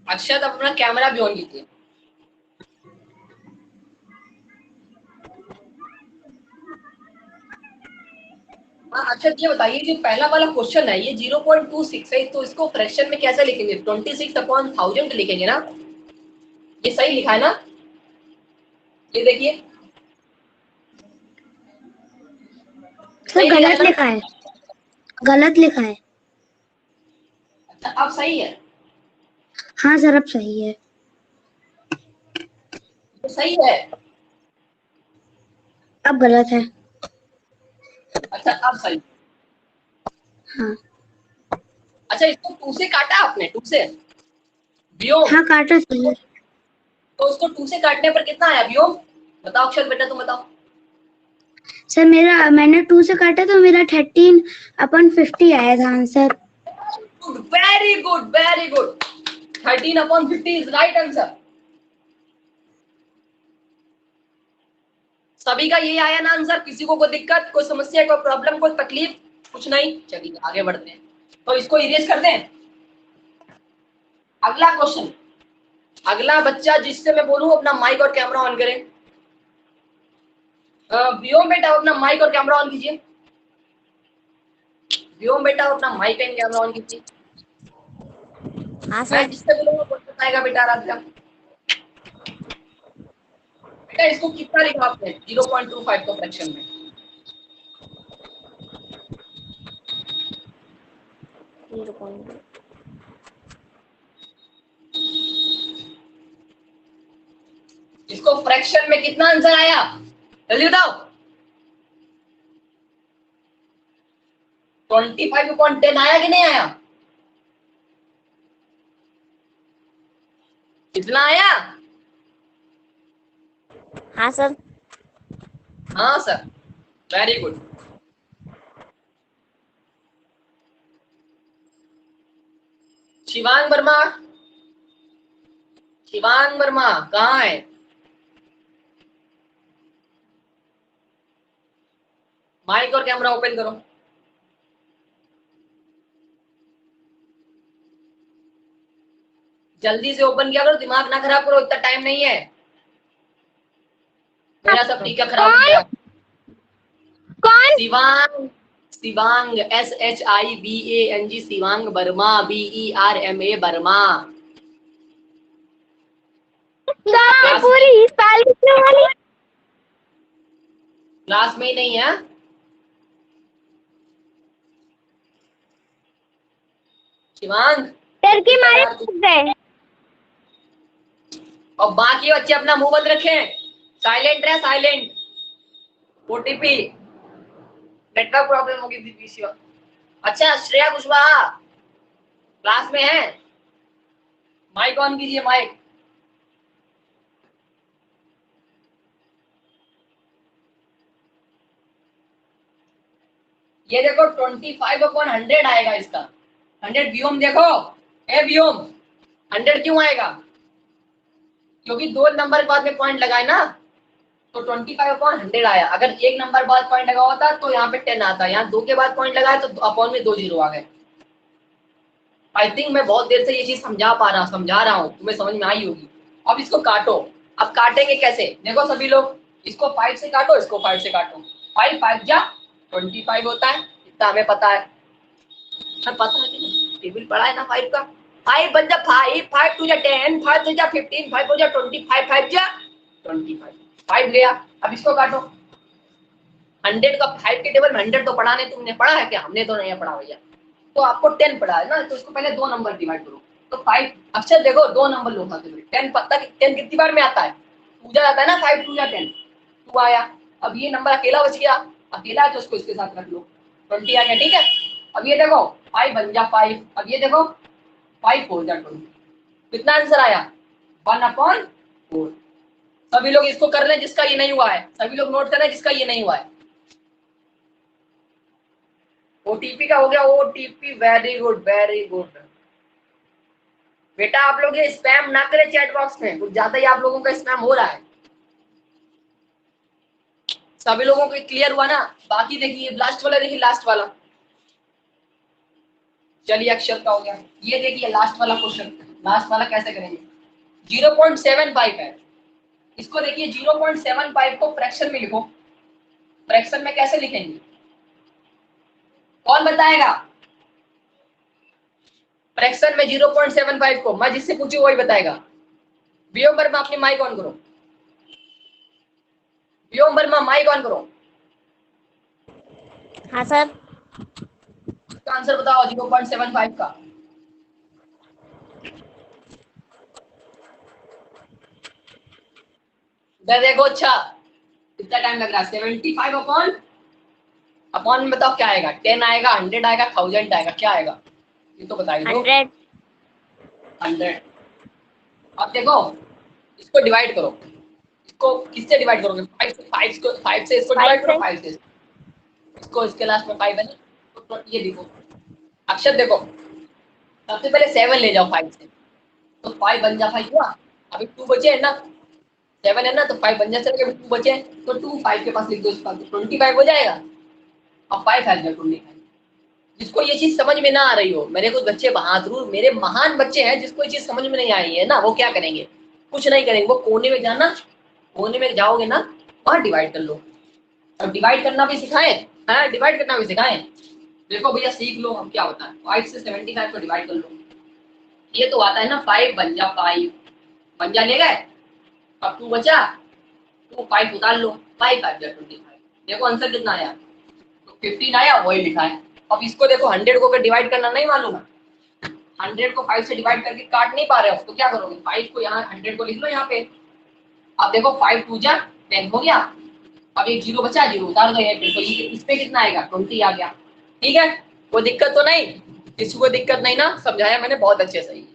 अक्षत अपना कैमरा भी ऑन कीजिए। हाँ अक्षत ये बताइए जो पहला वाला क्वेश्चन है ये 0.26 है, तो इसको फ्रैक्शन में कैसे लिखेंगे? 26/1000 लिखेंगे ना? ये सही लिखा है ना? ये देखिए सर गलत लिखा है, गलत लिखा है। अच्छा अब सही है? हाँ सर अब सही है। तो सही है। अब गलत है। अच्छा अब सही। हाँ अच्छा इसको 2 से काटा आपने? 2 से व्योम? हाँ काटा सही है। तो उसको 2 से काटने पर कितना आया व्योम? बताओ अक्षर बेटा तुम बताओ। सर मैंने 2 से काटा तो मेरा 13/50 आया था answer. Very good very good. 13/50 is right answer. सभी का यही आया ना आंसर? किसी को कोई दिक्कत, कोई समस्या, कोई प्रॉब्लम, कोई तकलीफ? कुछ नहीं, चलिए आगे बढ़ते हैं। तो इसको इरेज कर दें। अगला क्वेश्चन, अगला बच्चा जिससे मैं बोलूं अपना माइक और कैमरा ऑन करें। व्योम बेटा अपना माइक और कैमरा ऑन कीजिए। व्योम बेटा अपना माइक एंड कैमरा ऑन कीजिए। हाँ मैं सर। जिससे बोलूंगा वो बताएगा बेटा राधिका। बेटा इसको कितना लिखा आपने 0.25 को फ्रैक्शन में? इसको फ्रैक्शन में कितना आंसर आया जल्दी बताओ? 25/10 आया कि नहीं आया? कितना आया? हाँ सर। हाँ sir very good. Shivang Verma, Shivang Verma कहाँ है? माइक और कैमरा ओपन करो। जल्दी से ओपन किया करो, दिमाग ना खराब करो, इतना टाइम नहीं है। मेरा सब टीका खराब हो गया। कौन? Shivang, Shivang SHIVANG Shivang Verma BERMA Verma. Class पूरी इस साल लिखने वाली। क्लास में ही नहीं है। शिवांग डर के मारे यार भाग गए। और बाकी बच्चे अपना मुंह बंद रखें, साइलेंट रहे साइलेंट। OTP नेटवर्क प्रॉब्लम होगी पीसी। अच्छा श्रेया कुशवाहा क्लास में है? माइक ऑन कीजिए माइक। ये देखो 25/100 आएगा इसका। 100 व्योम देखो, ए व्योम 100 क्यों आएगा? क्योंकि 2 नंबर के बाद में पॉइंट लगाए ना, तो 25/100 आया। अगर 1 नंबर बाद पॉइंट लगा होता तो यहाँ पे 10 आता। यहाँ 2 के बाद पॉइंट लगाया तो अपॉन में 2 जीरो आ गए। आई थिंक मैं बहुत देर से ये चीज समझा रहा हूँ, तुम्हें समझ में आई होगी। अब इसको काटो। अब काटेंगे कैसे देखो सभी लोग, इसको 5 से काटो, इसको 5 से काटो। 5 5 जा 25 होता है, इतना हमें पता है। पता है कि नहीं, टेबल पढ़ा है ना 5 का। 5 बन जा 5, 5 2 जा 10, 5 3 जा 15, 5 4 जा 25, 5 जा 25। 5 गया। अब इसको काटो। 100 का 5 के टेबल में 100 तो पढ़ाने तुमने पढ़ा है क्या? हमने तो नहीं पढ़ा भैया। तो आपको 10 पढ़ा है ना, तो इसको पहले 2 नंबर डिवाइड करो। तो 5 अक्षर देखो 2 नंबर लो खाते हुए। 10 पता 10 कितनी बार में आता है? 2 जा आता है ना, 5 2 जा 10, 2 आया। अब ये नंबर अकेला बच गया, अकेला है तो उसको इसके साथ रख लो, 20 आ गया। ठीक है। अब ये देखो 5 बन जा 5। अब ये देखो 5 4 जा 20। कितना आंसर आया? 1/4। सभी लोग इसको कर लें जिसका ये नहीं हुआ है, सभी लोग नोट कर लें जिसका ये नहीं हुआ है। OTP का हो गया, OTP very good very good. बेटा आप लोग ये स्पैम ना करें चैट बॉक्स में, कुछ ज्यादा ही आप लोगों का स्पैम हो रहा है। सभी लोगों को क्लियर हुआ ना? बाकी देखिए लास्ट वाला, देखिए लास्ट वाला। चलिए अक्षर का हो गया। ये देखिए लास्ट वाला क्वेश्चन, लास्ट वाला कैसे करेंगे? 0.75 है, इसको देखिए 0.75 को फ्रैक्शन में लिखो। फ्रैक्शन में कैसे लिखेंगे, कौन बताएगा? फ्रैक्शन में 0.75 को मैं जिससे पूछू वही बताएगा। व्योम वर्मा अपनी माइक ऑन करो। व्योम वर्मा माइक ऑन करो। हाँ सर। इसका आंसर बताओ 0.75 का। देखो अच्छा कितना टाइम लग रहा है। 75 अपॉन में बताओ क्या आएगा? 10 आएगा, 100 आएगा, 1000 आएगा, क्या आएगा ये तो बताइए दो। 100। 100। अब देखो इसको डिवाइड करो। इसको किससे डिवाइड करोगे? 5 से 5 को 5 से इसको डिवाइड 5 करो। से। 5 से इसको, इसके लास्ट में 5 है ना, तो ये देखो अक्षर देखो, सबसे पहले 7 ले जाओ 5 से, तो 5 बन जा 5 हुआ। अभी 2 बचे है ना, 7 है ना, तो 5 बन जा, चल अभी 2 बचे तो 2 5 के पास लिख दो, इसका 25 हो जाएगा। अब 5 है 25। जिसको ये चीज समझ में ना आ रही हो, मेरे कुछ बच्चे बहादुर मेरे महान बच्चे हैं, जिसको ये चीज समझ में नहीं आई है ना, वो क्या करेंगे? कुछ नहीं करेंगे, वो कोने में जाना, कोने में जाओगे ना, वहां डिवाइड कर लो। और डिवाइड करना भी सिखाएं, है डिवाइड करना भी सिखाएं। देखो भैया सीख लो हम क्या होता है। 5 से 75 को डिवाइड कर लो, ये तो आता है ना 5 बन जा 5 बन जा, ले गए। अब 2 बचा, 2 5 उतार लो, 5 5 जा 25। देखो आंसर कितना आया, तो 15 आया, वही लिखा है। अब इसको देखो 100 को डिवाइड करना नहीं मालूम है, 100 को 5 से डिवाइड करके काट नहीं पा रहे हो, तो क्या करोगे? 5 को यहाँ 100 को लिख लो यहाँ पे। अब देखो 5 2 जा 10 हो गया। अब एक 0 बचा, 0 उतार दो यहाँ पे, तो इस पे कितना आएगा? 20 आ गया। ठीक है, कोई दिक्कत तो नहीं? किसी को दिक्कत नहीं ना? समझाया मैंने बहुत अच्छे से।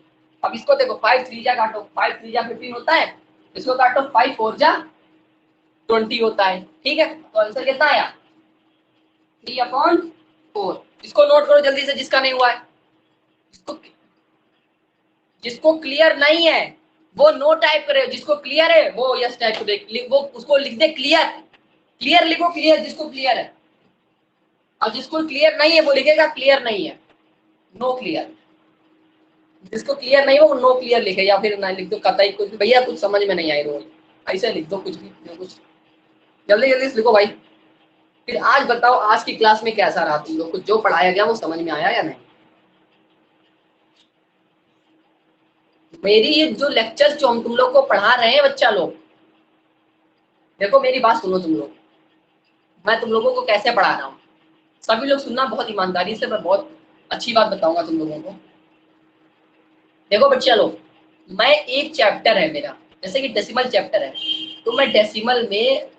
अब इसको देखो 5 3 जा काटो, 5 3 जा 15 होता है, इसको काटो 5 4 जा 20 होता है। ठीक है, तो आंसर कितना आया? 3/4। इसको नोट करो जल्दी से जिसका नहीं हुआ है। इसको, जिसको क्लियर नहीं है वो नो टाइप करे, जिसको क्लियर है वो यस टाइप करे, वो उसको लिख दे क्लियर। क्लियर लिखो, क्लियर जिसको क्लियर है। और जिसको क्लियर नहीं है वो लिखेगा क्लियर नहीं है, नो क्लियर। जिसको क्लियर नहीं हो वो नो क्लियर लिखे, या फिर ना लिख दो कतई कुछ, भैया कुछ समझ में नहीं आई रोज, ऐसे लिख दो कुछ भी, कुछ जल्दी जल्दी से लिखो भाई। फिर आज बताओ आज की क्लास में कैसा रहा तुम लोग को, जो पढ़ाया गया वो समझ में आया या नहीं? मेरी ये जो लेक्चर जो हम तुम लोग को पढ़ा रहे हैं बच्चा लोग, देखो मेरी बात सुनो तुम लोग, मैं तुम लोगों को कैसे पढ़ा रहा हूँ, सभी लोग सुनना बहुत ईमानदारी से, मैं बहुत अच्छी बात बताऊंगा तुम लोगों को। देखो बच्चा लोग, मैं एक चैप्टर है मेरा, जैसे कि डेसिमल चैप्टर है, तो मैं डेसिमल में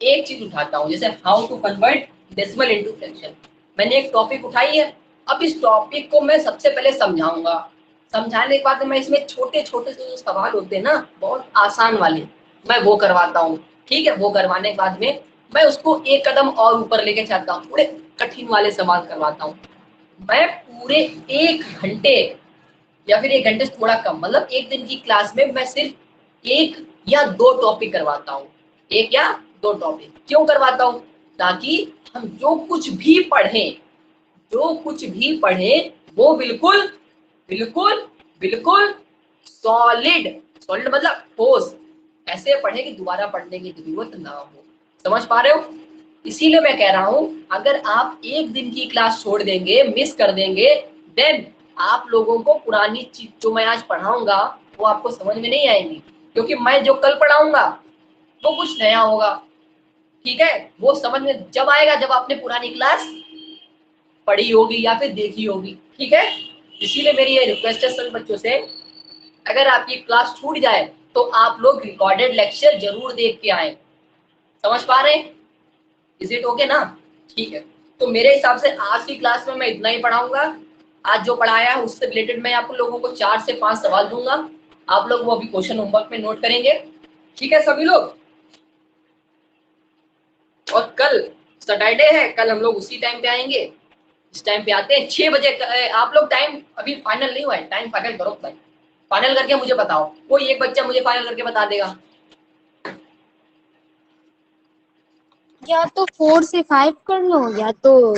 एक चीज उठाता हूँ, जैसे how to convert decimal into fraction. मैंने एक टॉपिक उठाई है, अब इस टॉपिक को मैं सबसे पहले समझाऊंगा। समझाने के बाद मैं इसमें छोटे छोटे से जो सवाल होते हैं ना, बहुत आसान वाले, मैं वो करवाता हूँ। ठीक है, वो करवाने के बाद में मैं उसको एक कदम और ऊपर लेके चलता हूँ, थोड़े कठिन वाले सवाल करवाता हूँ। मैं पूरे 1 घंटे या फिर 1 घंटे से थोड़ा कम, मतलब एक दिन की क्लास में मैं सिर्फ 1 या 2 टॉपिक करवाता हूँ। 1 या 2 टॉपिक क्यों करवाता हूँ? ताकि हम जो कुछ भी पढ़ें, जो कुछ भी पढ़ें वो बिल्कुल बिल्कुल बिल्कुल सॉलिड, सॉलिड मतलब ठोस, ऐसे पढ़े कि दोबारा पढ़ने की जरूरत ना हो। समझ पा रहे हो? इसीलिए मैं कह रहा हूं, अगर आप एक दिन की क्लास छोड़ देंगे, मिस कर देंगे, देन आप लोगों को पुरानी चीज जो मैं आज पढ़ाऊंगा वो आपको समझ में नहीं आएगी, क्योंकि मैं जो कल पढ़ाऊंगा वो कुछ नया होगा। ठीक है, वो समझ में जब आएगा जब आपने पुरानी क्लास पढ़ी होगी या फिर देखी होगी। ठीक है, इसीलिए मेरी ये रिक्वेस्ट है सभी बच्चों से, अगर आपकी क्लास छूट जाए तो आप लोग रिकॉर्डेड लेक्चर जरूर देख के आए। समझ पा रहे हैं? इज इट ओके ना? ठीक है, तो मेरे हिसाब से आज की क्लास में मैं इतना ही पढ़ाऊंगा। आज जो पढ़ाया है उससे रिलेटेड मैं आप लोगों को 4 से 5 सवाल दूंगा, आप लोग वो अभी क्वेश्चन होमवर्क में नोट करेंगे। ठीक है सभी लोग? और कल सैटरडे है, कल हम लोग उसी टाइम पे आएंगे, इस टाइम पे आते हैं 6 बजे। आप लोग टाइम अभी फाइनल नहीं हुआ है, टाइम फाइनल करो भाई, फाइनल करके मुझे बताओ, कोई एक बच्चा मुझे फाइनल करके बता देगा। या तो 4 से 5 कर लो, या तो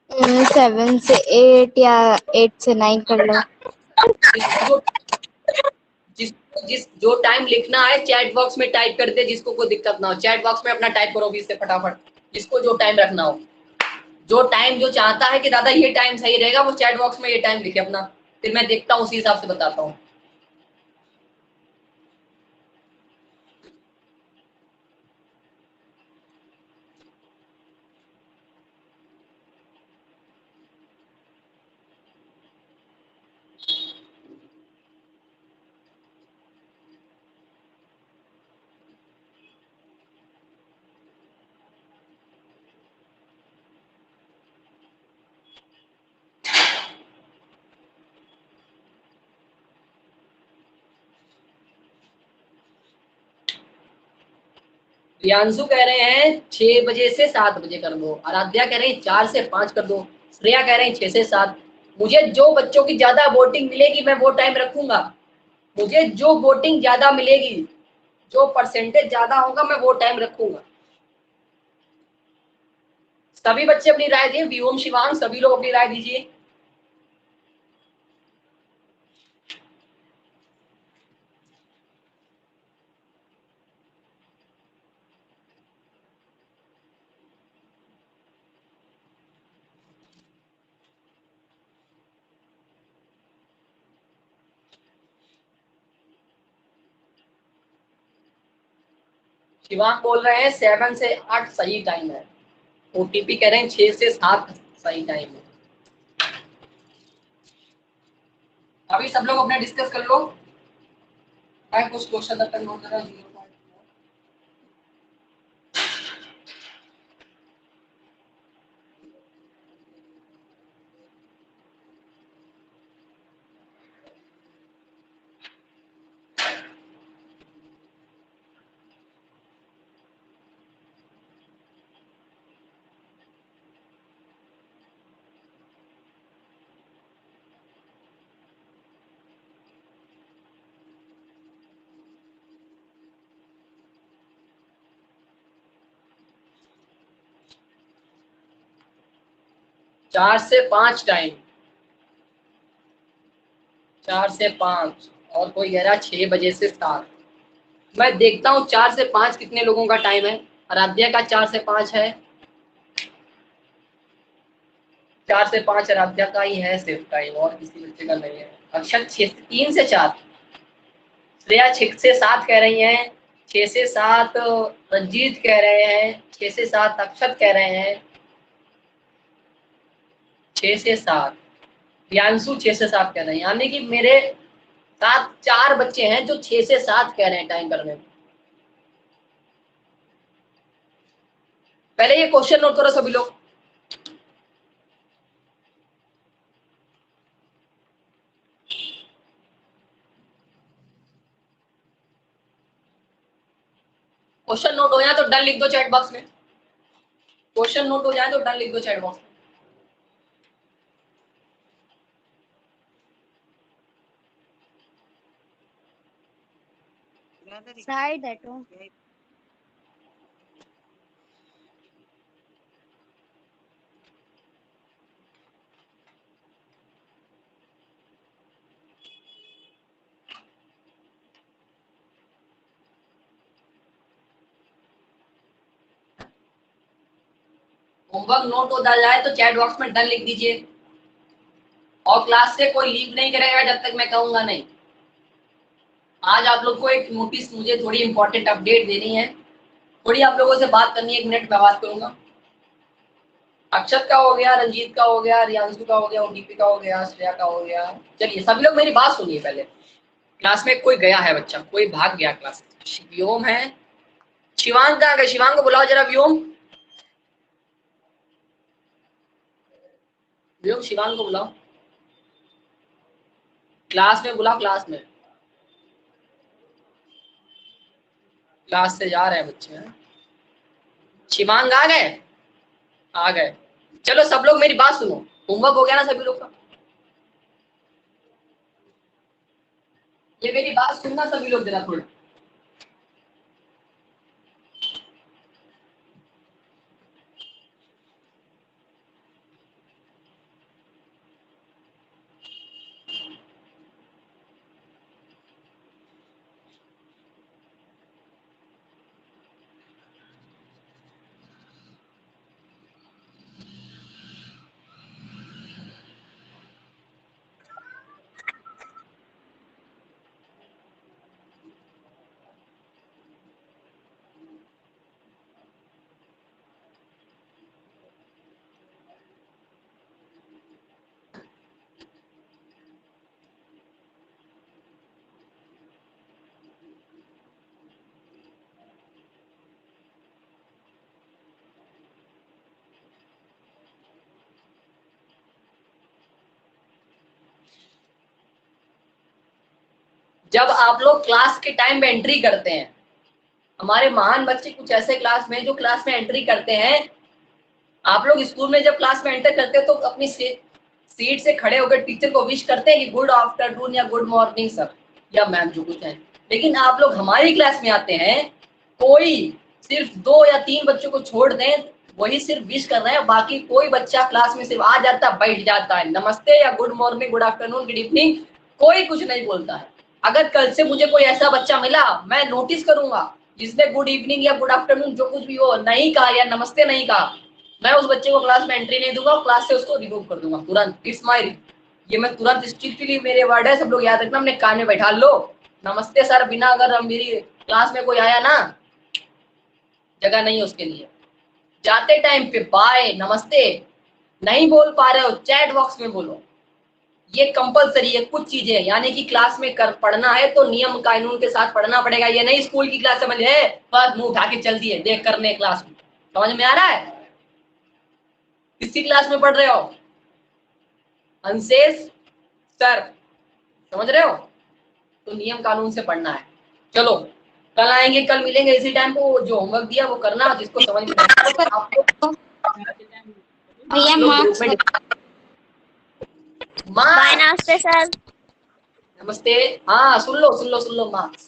7 से 8 या 8 से 9 कर लो। जिसको जिस जिस जो टाइम लिखना है चैट बॉक्स में टाइप कर दे, जिसको कोई दिक्कत ना हो चैट बॉक्स में अपना टाइप करो 20 से फटाफट, जिसको जो टाइम रखना हो, जो टाइम जो चाहता है कि दादा ये टाइम सही रहेगा वो चैट बॉक्स में ये टाइम लिखे अपना, फिर मैं देखता हूँ उसी हिसाब से बताता हूँ। प्रियांशु कह रहे हैं 6 बजे से 7 बजे कर दो, आराध्या कह रहे हैं 4 से 5 कर दो, श्रेया कह रहे हैं 6 से 7। मुझे जो बच्चों की ज्यादा वोटिंग मिलेगी मैं वो टाइम रखूंगा, मुझे जो वोटिंग ज्यादा मिलेगी, जो परसेंटेज ज्यादा होगा मैं वो टाइम रखूंगा। सभी बच्चे अपनी राय दिए, व्योम शिवांग सभी लोग अपनी राय दीजिए। शिवांग बोल रहे हैं 7 से 8 सही टाइम है, ओटीपी कह रहे हैं 6 से 7 सही टाइम है। अभी सब लोग अपना डिस्कस कर लो, मैं कुछ क्वेश्चन तक नोट कर रहा हूँ। चार से पांच टाइम, 4 से 5, और कोई कह रहा 6 बजे से 7। मैं देखता हूँ 4 से 5 कितने लोगों का टाइम है। आराध्या का 4 से 5 है, 4 से 5 आराध्या का ही है सिर्फ टाइम, और किसी बच्चे का नहीं है। अक्षर 3 से 4, श्रेया 6 से 7 कह रही हैं, 6 से 7 रंजीत कह रहे हैं, 6 से 7 अक्षत कह रहे हैं, 6 से 7 प्रियांशु 6 से 7 कह रहे हैं, यानी कि मेरे साथ 4 बच्चे हैं जो 6 से 7 कह रहे हैं टाइम करने में। पहले ये क्वेश्चन नोट करो सभी लोग। क्वेश्चन नोट हो जाए तो डन लिख दो चैट बॉक्स में, क्वेश्चन नोट हो जाए तो डन लिख दो चैट बॉक्स में। साइड हटो। होमवर्क नोट हो जाए तो चैट बॉक्स में डन लिख दीजिए, और क्लास से कोई लीव नहीं करेगा जब तक मैं कहूंगा नहीं। आज आप लोग को एक नोटिस, मुझे थोड़ी इंपॉर्टेंट अपडेट देनी है, थोड़ी आप लोगों से बात करनी है, 1 मिनट में बात करूंगा। अक्षत का हो गया, रंजीत का हो गया, रियांशु का हो गया, ओडीपी का हो गया, श्रेया का हो गया। चलिए सभी लोग मेरी बात सुनिए पहले। क्लास में कोई गया है बच्चा, कोई भाग गया क्लास से। व्योम है, शिवांग कहाँ गए, शिवांग को बुलाओ जरा। व्योम, व्योम शिवांग को बुलाओ, क्लास में बुलाओ, क्लास में। क्लास से जा रहे हैं बच्चे हैं। शिवांग आ गए, आ गए। चलो सब लोग मेरी बात सुनो, होमवर्क हो गया ना सभी लोग का? ये मेरी बात सुनना सभी लोग जरा थोड़ा। जब आप लोग क्लास के टाइम में एंट्री करते हैं, हमारे महान बच्चे कुछ ऐसे क्लास में जो क्लास में एंट्री करते हैं, आप लोग स्कूल में जब क्लास में एंटर करते हैं तो अपनी सीट से खड़े होकर टीचर को विश करते हैं कि गुड आफ्टरनून या गुड मॉर्निंग सर या मैम, जो कुछ है। लेकिन आप लोग हमारी क्लास में आते हैं, कोई सिर्फ 2 या 3 बच्चों को छोड़ दें, वही सिर्फ विश कर रहे हैं, बाकी कोई बच्चा क्लास में सिर्फ आ जाता है, बैठ जाता है, नमस्ते या good morning, good afternoon, good evening, कोई कुछ नहीं बोलता है। अगर कल से मुझे कोई ऐसा बच्चा मिला, मैं नोटिस करूंगा जिसने गुड इवनिंग या गुड आफ्टरनून जो कुछ भी हो नहीं कहा या नमस्ते नहीं कहा, मैं उस बच्चे को क्लास में एंट्री नहीं दूंगा, क्लास से उसको रिमूव कर दूंगा तुरंत। इट्स माय, ये मैं तुरंत स्ट्रिक्टली, मेरे वर्ड है, सब लोग याद रखना, अपने कान में बैठा लो। नमस्ते सर बिना अगर मेरी क्लास में कोई आया ना, जगह नहीं है उसके लिए। जाते टाइम पे बाय नमस्ते नहीं बोल पा रहे हो, चैट बॉक्स में बोलो, ये कंपलसरी है। कुछ चीजें यानी कि क्लास में कर पढ़ना है तो नियम कानून के साथ पढ़ना पड़ेगा। ये नहीं स्कूल की क्लास समझ है बस मुंह उठा के चल दिए देख करने क्लास में। समझ में आ रहा है? किसी क्लास में पढ़ रहे हो? अंशेष सर, समझ रहे हो? तो नियम कानून से पढ़ना है। चलो कल आएंगे, कल मिलेंगे इसी टाइम को। जो होमवर्क दिया वो करना, जिसको समझ में नहीं आपको भैया मार्क्स बाय नमस्ते सर। नमस्ते। हाँ सुन लो मार्क्स।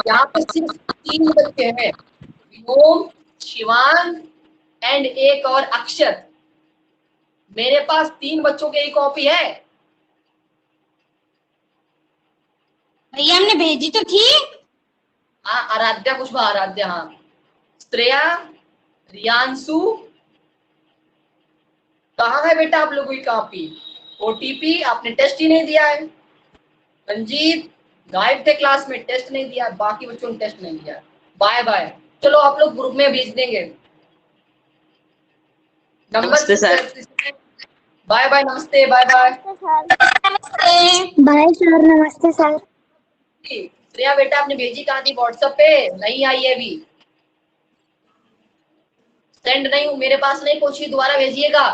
यहाँ पे सिर्फ 3 बच्चे हैं, विनोम, शिवांग एंड एक और अक्षर। मेरे पास 3 बच्चों की एक कॉपी है। भैया हमने भेजी तो थी। हाँ आराध्या कुछ आराध्या, हाँ श्रेया, रियांशु, कहाँ है बेटा आप लोगों की कॉपी? ओटीपी आपने टेस्ट ही नहीं दिया है। रंजीत गायब थे क्लास में, टेस्ट नहीं दिया, बाकी बच्चों ने टेस्ट नहीं दिया। Bye bye. चलो आप लोग ग्रुप में भेज देंगे नंबर। बाय बाय, नमस्ते, बाय बाय। बाय सर, नमस्ते सर। श्रेया बेटा आपने भेजी कहाँ थी? व्हाट्सएप पे नहीं आई है अभी, सेंड नहीं हूँ, मेरे पास नहीं पहुंची, दोबारा भेजिएगा।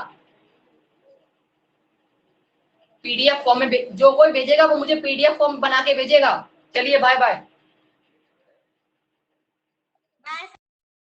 पीडीएफ फॉर्म में जो कोई भेजेगा वो मुझे पीडीएफ फॉर्म बना के भेजेगा। चलिए बाय बाय।